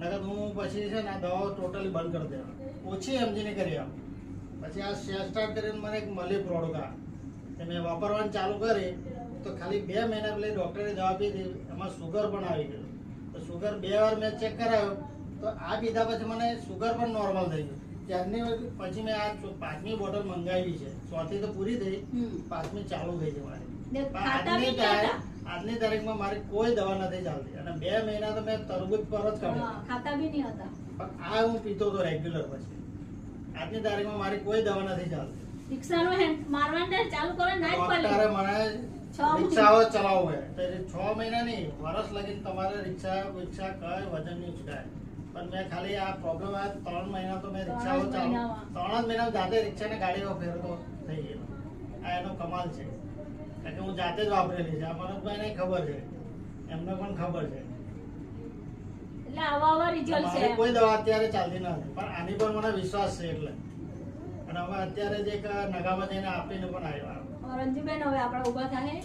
નકર હું પછી છે ને આ દવાઓ ટોટલી બંધ કરી દેવા, ઓછી એમજીની કરી આપું. પછી આ સ્ટાર્ટ કરીને મને એક મળી પ્રોડક્ટ આ કે મેં વાપરવાનું ચાલુ કરી તો ખાલી 2 મહિના પહેલા ડૉક્ટરે દવા પીધી, એમાં સુગર પણ આવી ગયું. તો સુગર 2 વાર મેં ચેક કરાયો તો આ પીધા પછી મને સુગર પણ નોર્મલ થઈ ગયું. ત્યારની પછી મેં આ 5મી બોટલ મંગાવી છે. 100 થી તો પૂરી થઈ, 5મી ચાલુ થઈ છે મારી. આજની તારીખમાં મારી કોઈ દવા નથી ચાલતી અને 2 મહિના તો મેં તરબૂચ પર જ કાઢ્યા, ખાતા બી નહીં હતા. પણ આ હું પીતો હતો રેગ્યુલર. પછી આજની તારીખમાં મારી કોઈ દવા નથી ચાલતી. રિક્ષાનો મારવાના ચાલુ કરો ના જ પડે. ડોક્ટરે મને રિક્ષાઓ ચલાવવું હોય તો 6 મહિના નહીં, વર્ષ લગીને તમારે રિક્ષા કઈ વજન નહીં ઉચકાય. પણ મેં ખાલી આ પ્રોબ્લેમ આ 3 મહિના તો મેં રિક્ષાઓ ચાલુ 3 જ મહિના જાતે રિક્ષાને ગાડીઓ ફેરતો થઈ ગયો. આ એનો કમાલ છે, કારણ કે હું જાતે જ વાપરેલી છે. આ મનોજભાઈને ખબર છે, એમને પણ ખબર છે. એટલે આવા રિઝલ્ટ છે. કોઈ દવા અત્યારે ચાલતી નથી, પણ આની પર મને વિશ્વાસ છે એટલે. અને હવે અત્યારે જે નગામાં જઈને આપીને પણ આવ્યા. રંજુબેન હવે આપણે ઊભા થાય.